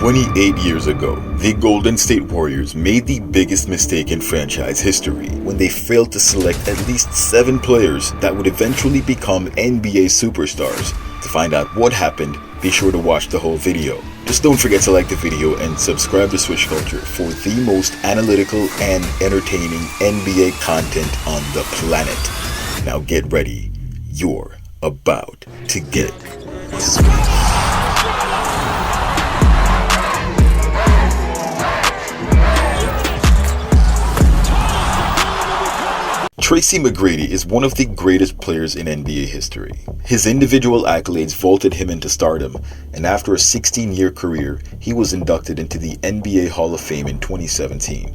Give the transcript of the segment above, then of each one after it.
28 years ago, the Golden State Warriors made the biggest mistake in franchise history when they failed to select at least 7 players that would eventually become NBA superstars. To find out what happened, be sure to watch the whole video. Just don't forget to like the video and subscribe to Switch Culture for the most analytical and entertaining NBA content on the planet. Now get ready. You're about to get smashed. Tracy McGrady is one of the greatest players in NBA history. His individual accolades vaulted him into stardom, and after a 16-year career, he was inducted into the NBA Hall of Fame in 2017.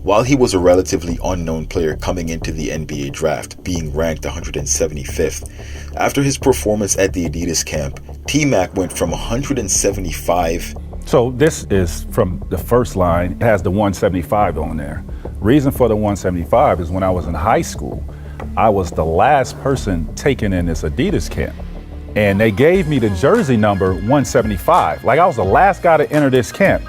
While he was a relatively unknown player coming into the NBA draft, being ranked 175th, after his performance at the Adidas camp, T-Mac went from 175. So this is from the first line. It has the 175 on there. Reason for the 175 is when I was in high school, I was the last person taken in this Adidas camp. And they gave me the jersey number 175. Like I was the last guy to enter this camp.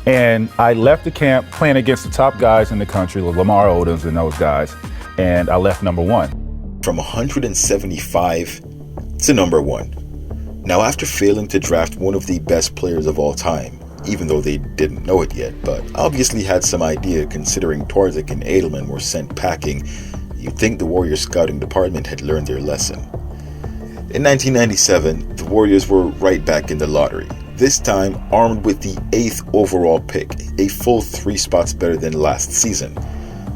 And I left the camp playing against the top guys in the country, like Lamar Odoms and those guys. And I left number 1. From 175 to number 1. Now, after failing to draft one of the best players of all time, even though they didn't know it yet, but obviously had some idea considering Torzik and Edelman were sent packing, you'd think the Warriors scouting department had learned their lesson. In 1997, the Warriors were right back in the lottery, this time armed with the 8th overall pick, a full 3 spots better than last season.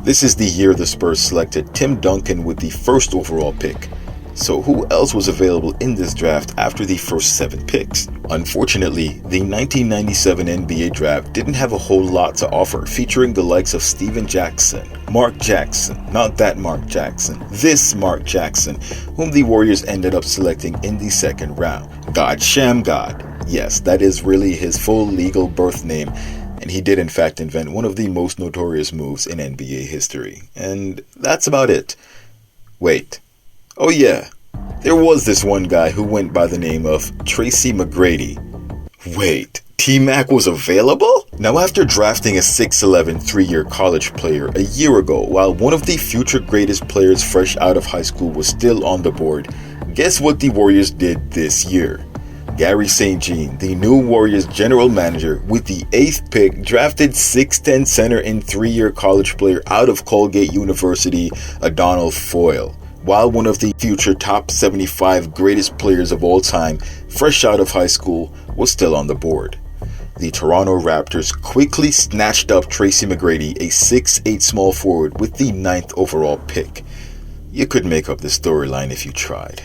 This is the year the Spurs selected Tim Duncan with the 1st overall pick. So who else was available in this draft after the first 7 picks? Unfortunately, the 1997 NBA draft didn't have a whole lot to offer, featuring the likes of Steven Jackson, Mark Jackson, not that Mark Jackson, this Mark Jackson, whom the Warriors ended up selecting in the 2nd round. God Shamgod. Yes, that is really his full legal birth name, and he did in fact invent one of the most notorious moves in NBA history. And that's about it. Wait. Oh yeah, there was this one guy who went by the name of Tracy McGrady. Wait, T-Mac was available? Now, after drafting a 6'11" 3-year college player a year ago, while one of the future greatest players fresh out of high school was still on the board, guess what the Warriors did this year? Gary St. Jean, the new Warriors general manager, with the 8th pick, drafted 6'10" center and 3-year college player out of Colgate University, Adonal Foyle. While one of the future top 75 greatest players of all time, fresh out of high school, was still on the board. The Toronto Raptors quickly snatched up Tracy McGrady, a 6'8" small forward, with the 9th overall pick. You could make up the storyline if you tried.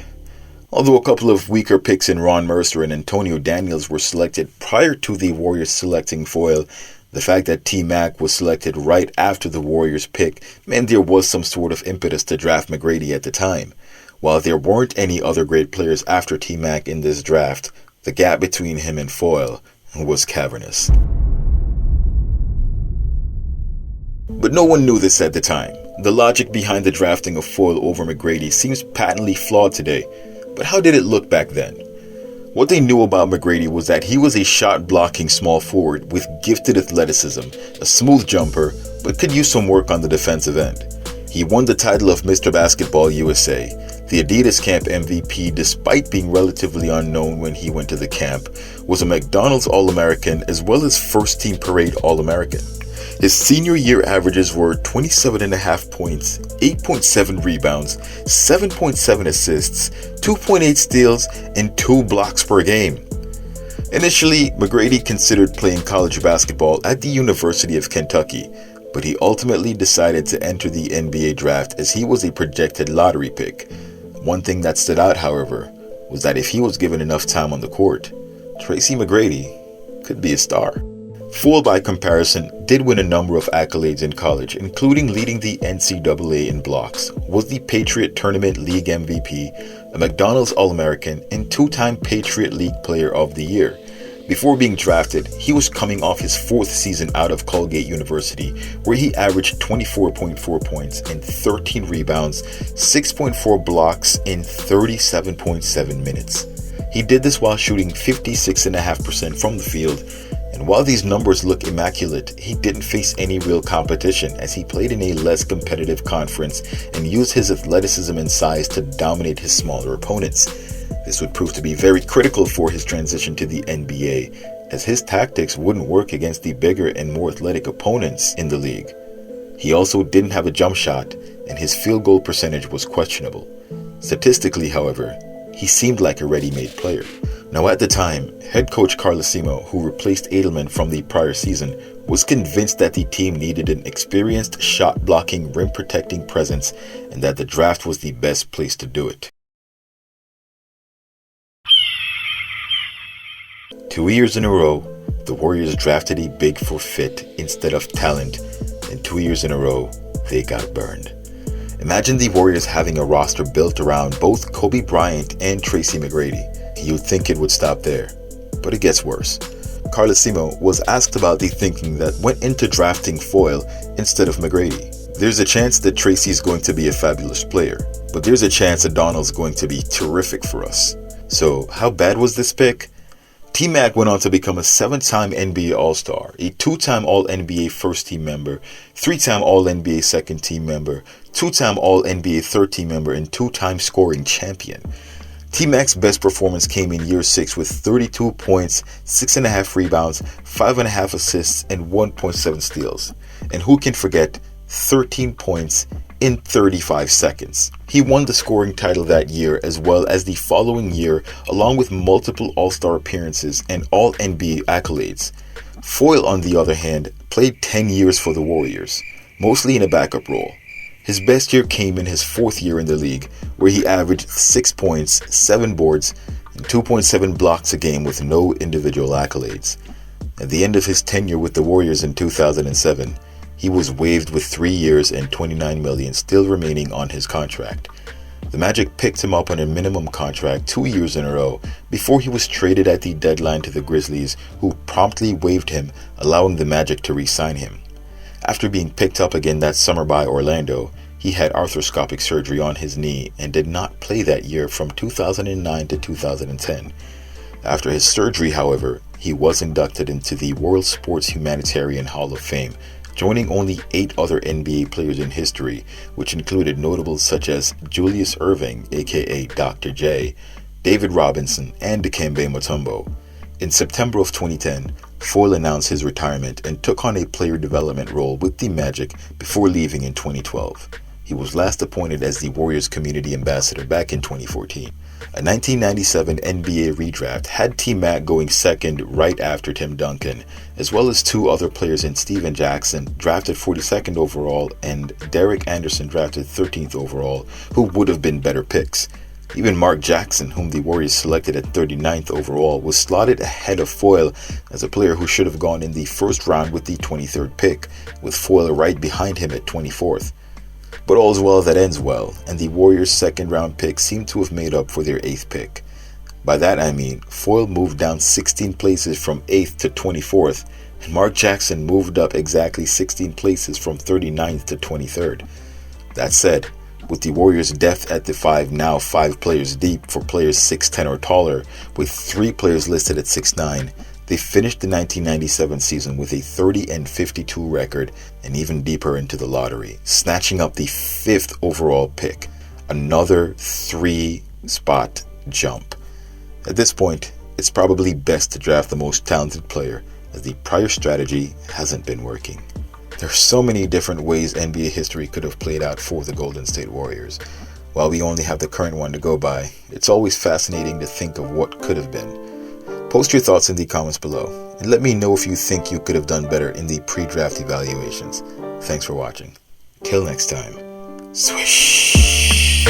Although a couple of weaker picks in Ron Mercer and Antonio Daniels were selected prior to the Warriors selecting Foyle, the fact that T-Mac was selected right after the Warriors pick meant there was some sort of impetus to draft McGrady at the time. While there weren't any other great players after T-Mac in this draft, the gap between him and Foyle was cavernous. But no one knew this at the time. The logic behind the drafting of Foyle over McGrady seems patently flawed today, but how did it look back then? What they knew about McGrady was that he was a shot-blocking small forward with gifted athleticism, a smooth jumper, but could use some work on the defensive end. He won the title of Mr. Basketball USA, the Adidas camp MVP despite being relatively unknown when he went to the camp, was a McDonald's All-American as well as first-team parade All-American. His senior year averages were 27.5 points, 8.7 rebounds, 7.7 assists, 2.8 steals, and 2 blocks per game. Initially, McGrady considered playing college basketball at the University of Kentucky, but he ultimately decided to enter the NBA draft as he was a projected lottery pick. One thing that stood out, however, was that if he was given enough time on the court, Tracy McGrady could be a star. Foyle, by comparison, did win a number of accolades in college, including leading the NCAA in blocks, was the Patriot Tournament League MVP, a McDonald's All-American, and 2-time Patriot League Player of the Year. Before being drafted, he was coming off his 4th season out of Colgate University, where he averaged 24.4 points and 13 rebounds, 6.4 blocks in 37.7 minutes. He did this while shooting 56.5% from the field And while these numbers look immaculate, he didn't face any real competition as he played in a less competitive conference and used his athleticism and size to dominate his smaller opponents. This would prove to be very critical for his transition to the NBA, as his tactics wouldn't work against the bigger and more athletic opponents in the league. He also didn't have a jump shot, and his field goal percentage was questionable. Statistically, however, he seemed like a ready-made player. Now at the time, head coach Carlesimo, who replaced Edelman from the prior season, was convinced that the team needed an experienced shot-blocking, rim-protecting presence and that the draft was the best place to do it. 2 years in a row, the Warriors drafted a big for fit instead of talent, and 2 years in a row, they got burned. Imagine the Warriors having a roster built around both Kobe Bryant and Tracy McGrady. You'd think it would stop there, but it gets worse. Carlesimo was asked about the thinking that went into drafting Foyle instead of McGrady. There's a chance that Tracy's going to be a fabulous player, but there's a chance that Donald's going to be terrific for us. So how bad was this pick? T-Mac went on to become a 7-time NBA All-Star, a 2-time All-NBA first-team member, 3-time All-NBA second-team member, 2-time All-NBA third-team member, and 2-time scoring champion. T-Mac's best performance came in year 6 with 32 points, 6.5 rebounds, 5.5 assists, and 1.7 steals. And who can forget 13 points in 35 seconds. He won the scoring title that year as well as the following year, along with multiple All-Star appearances and All-NBA accolades. Foyle, on the other hand, played 10 years for the Warriors, mostly in a backup role. His best year came in his 4th year in the league, where he averaged 6 points, 7 boards, and 2.7 blocks a game with no individual accolades. At the end of his tenure with the Warriors in 2007, he was waived with 3 years and $29 million still remaining on his contract. The Magic picked him up on a minimum contract 2 years in a row before he was traded at the deadline to the Grizzlies, who promptly waived him, allowing the Magic to re-sign him. After being picked up again that summer by Orlando, he had arthroscopic surgery on his knee and did not play that year from 2009 to 2010. After his surgery, however, he was inducted into the World Sports Humanitarian Hall of Fame, joining only 8 other NBA players in history, which included notables such as Julius Erving, aka Dr. J, David Robinson, and Dikembe Mutombo. In September of 2010, Foyle announced his retirement and took on a player development role with the Magic before leaving in 2012. He was last appointed as the Warriors Community Ambassador back in 2014. A 1997 NBA redraft had T-Mac going second right after Tim Duncan, as well as 2 other players in Steven Jackson, drafted 42nd overall, and Derek Anderson, drafted 13th overall, who would have been better picks. Even Mark Jackson, whom the Warriors selected at 39th overall, was slotted ahead of Foyle as a player who should have gone in the first round with the 23rd pick, with Foyle right behind him at 24th. But all's well that ends well, and the Warriors' second-round pick seemed to have made up for their 8th pick. By that I mean, Foyle moved down 16 places from 8th to 24th, and Mark Jackson moved up exactly 16 places from 39th to 23rd. That said, with the Warriors' depth at the 5 now 5 players deep for players 6'10 or taller, with 3 players listed at 6'9", they finished the 1997 season with a 30-52 record and even deeper into the lottery, snatching up the 5th overall pick, another 3-spot jump. At this point, it's probably best to draft the most talented player, as the prior strategy hasn't been working. There are so many different ways NBA history could have played out for the Golden State Warriors. While we only have the current one to go by, it's always fascinating to think of what could have been. Post your thoughts in the comments below, and let me know if you think you could have done better in the pre-draft evaluations. Thanks for watching. Till next time, swish!